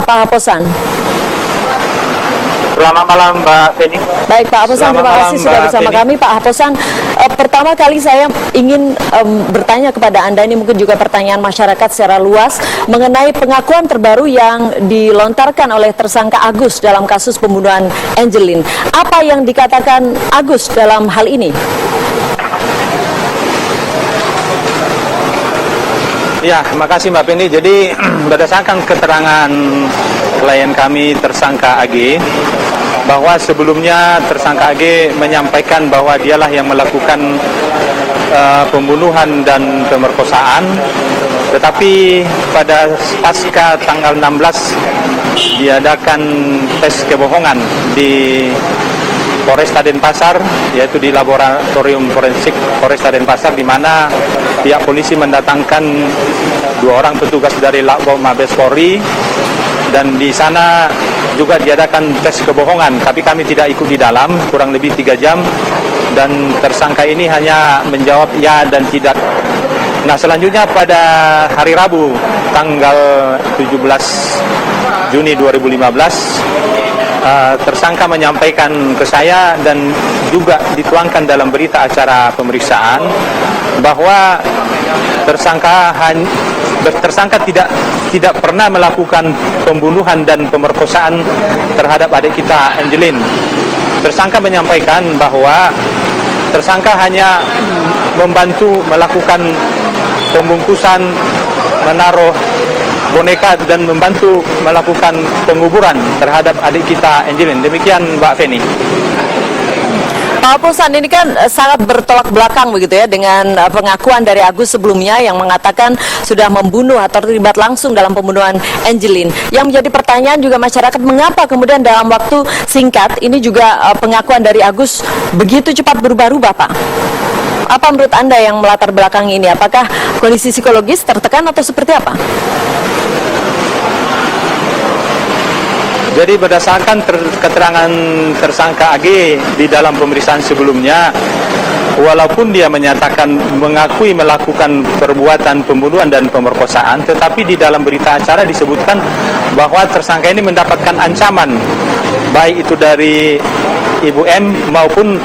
Pak Haposan. Selamat malam Mbak Feni. Baik Pak Haposan, terima kasih sudah bersama kami. Pak Haposan, pertama kali saya ingin bertanya kepada Anda, ini mungkin juga pertanyaan masyarakat secara luas, mengenai pengakuan terbaru yang dilontarkan oleh tersangka Agus dalam kasus pembunuhan Angelin. Apa yang dikatakan Agus dalam hal ini? Ya, makasih Mbak Feni. Jadi berdasarkan keterangan klien kami tersangka AG, bahwa sebelumnya tersangka AG menyampaikan bahwa dialah yang melakukan pembunuhan dan pemerkosaan, tetapi pada pasca tanggal 16 diadakan tes kebohongan di Polresta Denpasar, yaitu di laboratorium forensik Polresta Denpasar, di mana pihak polisi mendatangkan 2 orang petugas dari Lakpol Mabes Polri, dan di sana juga diadakan tes kebohongan, tapi kami tidak ikut di dalam, kurang lebih 3 jam, dan tersangka ini hanya menjawab ya dan tidak. Nah, selanjutnya pada hari Rabu tanggal 17 Juni 2015, tersangka menyampaikan ke saya dan juga dituangkan dalam berita acara pemeriksaan bahwa tersangka tidak pernah melakukan pembunuhan dan pemerkosaan terhadap adik kita Angelin. Tersangka menyampaikan bahwa tersangka hanya membantu melakukan pembungkusan, menaruh boneka dan membantu melakukan penguburan terhadap adik kita Angelin. Demikian Mbak Feni. Pak Haposan, ini kan sangat bertolak belakang begitu ya dengan pengakuan dari Agus sebelumnya yang mengatakan sudah membunuh atau terlibat langsung dalam pembunuhan Angelin. Yang menjadi pertanyaan juga masyarakat, mengapa kemudian dalam waktu singkat ini juga pengakuan dari Agus begitu cepat berubah-ubah, Pak? Apa menurut Anda yang melatar belakang ini? Apakah kondisi psikologis tertekan atau seperti apa? Jadi berdasarkan keterangan tersangka AG di dalam pemeriksaan sebelumnya, walaupun dia menyatakan mengakui melakukan perbuatan pembunuhan dan pemerkosaan, tetapi di dalam berita acara disebutkan bahwa tersangka ini mendapatkan ancaman, baik itu dari Ibu M maupun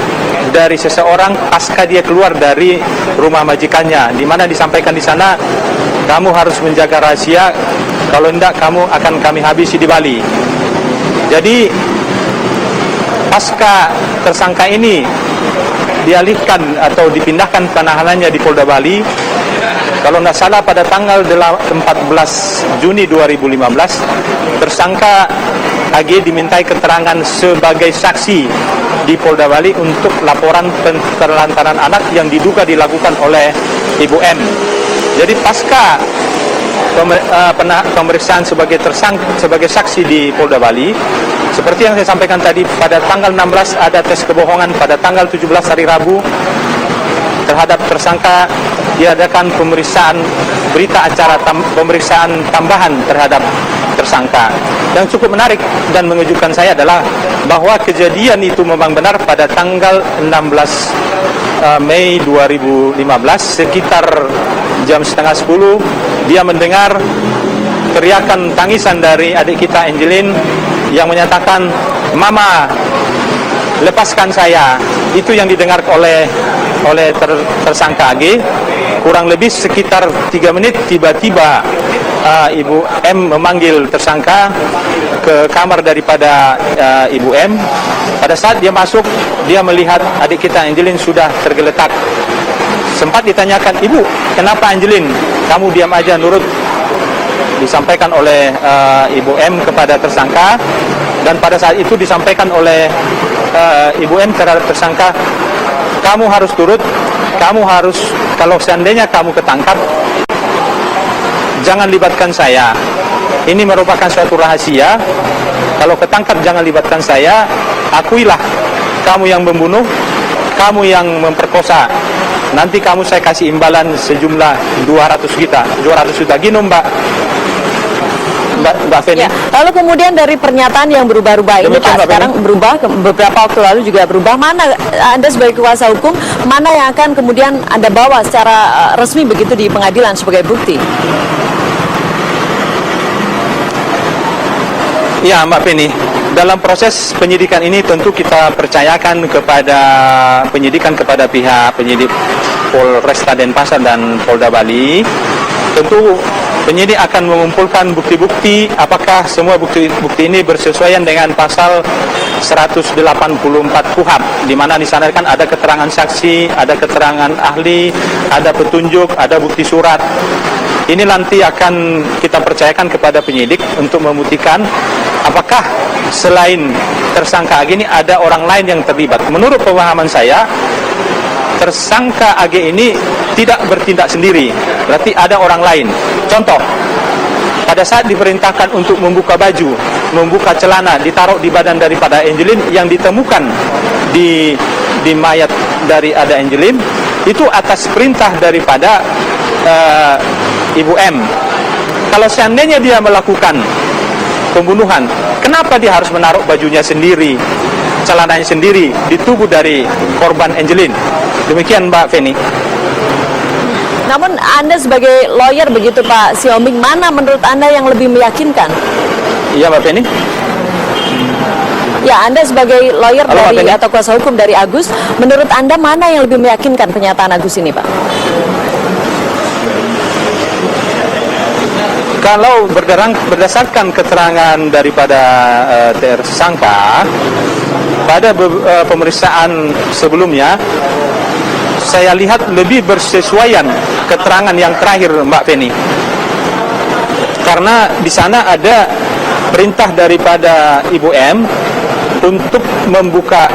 dari seseorang pasca dia keluar dari rumah majikannya, di mana disampaikan di sana, kamu harus menjaga rahasia, kalau tidak kamu akan kami habisi di Bali. Jadi pasca tersangka ini dialihkan atau dipindahkan penahanannya di Polda Bali, kalau tidak salah pada tanggal 14 Juni 2015, tersangka AG dimintai keterangan sebagai saksi di Polda Bali untuk laporan penelantaran anak yang diduga dilakukan oleh Ibu M. Jadi pasca pemeriksaan sebagai saksi di Polda Bali, seperti yang saya sampaikan tadi, pada tanggal 16 ada tes kebohongan, pada tanggal 17 hari Rabu terhadap tersangka diadakan pemeriksaan berita acara pemeriksaan tambahan terhadap tersangka. Yang cukup menarik dan mengejutkan saya adalah bahwa kejadian itu memang benar pada tanggal 16 Mei 2015 sekitar jam setengah 10 dia mendengar teriakan tangisan dari adik kita Angelin yang menyatakan, "Mama, lepaskan saya." Itu yang didengar oleh tersangka AG. Kurang lebih sekitar 3 menit tiba-tiba Ibu M memanggil tersangka ke kamar daripada Ibu M. Pada saat dia masuk, dia melihat adik kita Angelin sudah tergeletak. Sempat ditanyakan, "Ibu, kenapa Angelin? Kamu diam aja, nurut." Disampaikan oleh Ibu M kepada tersangka, dan pada saat itu disampaikan oleh Ibu M terhadap tersangka, "Kamu harus turut, kamu harus, kalau seandainya kamu ketangkap, jangan libatkan saya. Ini merupakan suatu rahasia. Kalau ketangkap jangan libatkan saya. Akuilah kamu yang membunuh, kamu yang memperkosa. Nanti kamu saya kasih imbalan sejumlah 200 juta. Gini Mbak Feni. Ya, lalu kemudian dari pernyataan yang berubah-ubah ini Pak, sekarang berubah, beberapa waktu lalu juga berubah. Mana Anda sebagai kuasa hukum, mana yang akan kemudian Anda bawa secara resmi begitu di pengadilan sebagai bukti? Ya, Mbak Penny, dalam proses penyidikan ini tentu kita percayakan kepada kepada pihak penyidik Polresta Denpasar dan Polda Bali. Tentu penyidik akan mengumpulkan bukti-bukti apakah semua bukti ini bersesuaian dengan pasal 184 KUHP, di mana di sana kan ada keterangan saksi, ada keterangan ahli, ada petunjuk, ada bukti surat. Ini nanti akan kita percayakan kepada penyidik untuk membuktikan apakah selain tersangka AG ini ada orang lain yang terlibat. Menurut pemahaman saya, tersangka AG ini tidak bertindak sendiri, berarti ada orang lain. Contoh, pada saat diperintahkan untuk membuka baju, membuka celana, ditaruh di badan daripada Angelin yang ditemukan di mayat dari ada Angelin, itu atas perintah daripada Ibu M. Kalau seandainya dia melakukan pembunuhan, kenapa dia harus menaruh bajunya sendiri, celananya sendiri di tubuh dari korban Angelin? Demikian Mbak Feni. Namun Anda sebagai lawyer begitu Pak Siombing, mana menurut Anda yang lebih meyakinkan? Iya Mbak Feni. Ya, Anda sebagai lawyer Halo, dari atau kuasa hukum dari Agus, menurut Anda mana yang lebih meyakinkan pernyataan Agus ini, Pak? Kalau berdasarkan keterangan daripada tersangka pada pemeriksaan sebelumnya, saya lihat lebih bersesuaian keterangan yang terakhir Mbak Feni. Karena di sana ada perintah daripada Ibu M untuk membuka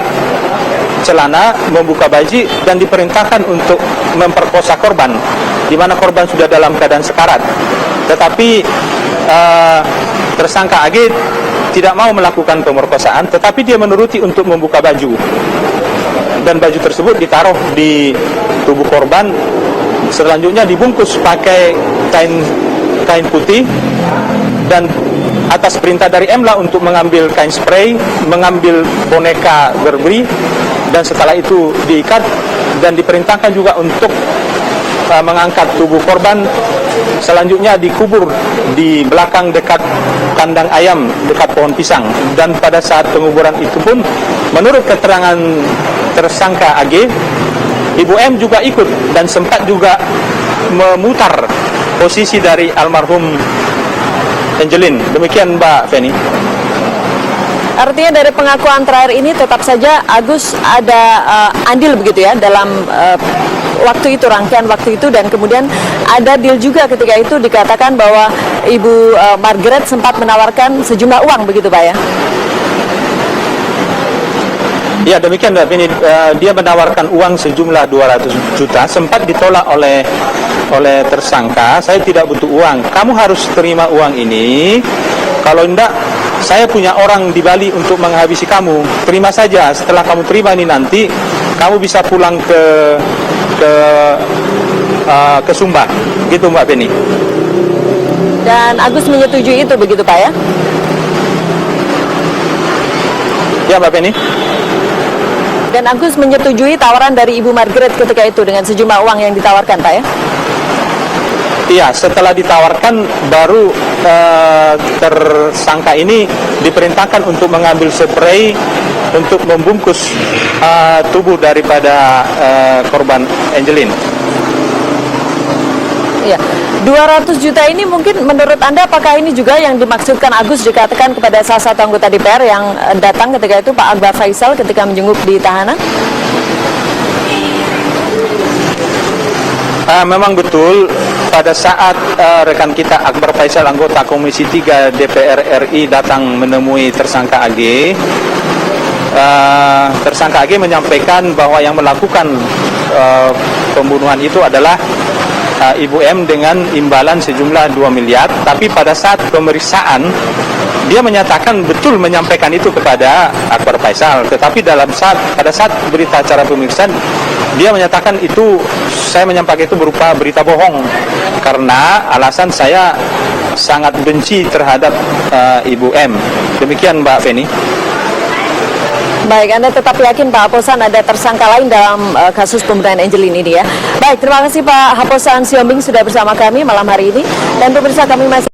celana, membuka baju, dan diperintahkan untuk memperkosa korban, di mana korban sudah dalam keadaan sekarat. Tetapi tersangka AG tidak mau melakukan pemerkosaan, tetapi dia menuruti untuk membuka baju, dan baju tersebut ditaruh di tubuh korban, selanjutnya dibungkus pakai kain putih, dan atas perintah dari M lah untuk mengambil kain spray, mengambil boneka Burberry, dan setelah itu diikat, dan diperintahkan juga untuk mengangkat tubuh korban, selanjutnya dikubur di belakang dekat kandang ayam dekat pohon pisang. Dan pada saat penguburan itu pun, menurut keterangan tersangka AG, Ibu M juga ikut dan sempat juga memutar posisi dari almarhum Angelin. Demikian Mbak Feni. Artinya dari pengakuan terakhir ini tetap saja Agus ada andil begitu ya dalam waktu itu, rangkaian waktu itu, dan kemudian ada deal juga ketika itu dikatakan bahwa Ibu Margaret sempat menawarkan sejumlah uang begitu Pak ya? Ya, demikian Mbak Feni. Dia menawarkan uang sejumlah 200 juta, sempat ditolak oleh tersangka. Saya tidak butuh uang, kamu harus terima uang ini. Kalau tidak, saya punya orang di Bali untuk menghabisi kamu. Terima saja. Setelah kamu terima ini, nanti kamu bisa pulang ke Sumba. Gitu Mbak Beni. Dan Agus menyetujui itu begitu Pak ya? Ya Mbak Beni. Dan Agus menyetujui tawaran dari Ibu Margaret ketika itu dengan sejumlah uang yang ditawarkan Pak ya? Iya, setelah ditawarkan baru tersangka ini diperintahkan untuk mengambil spray untuk membungkus tubuh daripada korban Angelin. Iya, 200 juta ini mungkin menurut Anda apakah ini juga yang dimaksudkan Agus dikatakan kepada salah satu anggota DPR yang datang ketika itu, Pak Akbar Faisal, ketika menjenguk di tahanan? Memang betul, pada saat rekan kita Akbar Faisal, anggota Komisi 3 DPR RI, datang menemui tersangka AG, tersangka AG menyampaikan bahwa yang melakukan pembunuhan itu adalah Ibu M dengan imbalan sejumlah 2 miliar. Tapi pada saat pemeriksaan dia menyatakan betul menyampaikan itu kepada Akbar Faisal. Tetapi pada saat berita acara pemeriksaan, dia menyatakan itu, saya menyampaikan itu berupa berita bohong, karena alasan saya sangat benci terhadap Ibu M. Demikian Mbak Feni. Baik, Anda tetap yakin Pak Haposan ada tersangka lain dalam kasus pembunuhan Angelin ini ya? Baik, terima kasih Pak Haposan Siombing sudah bersama kami malam hari ini. Dan pemirsa, kami masih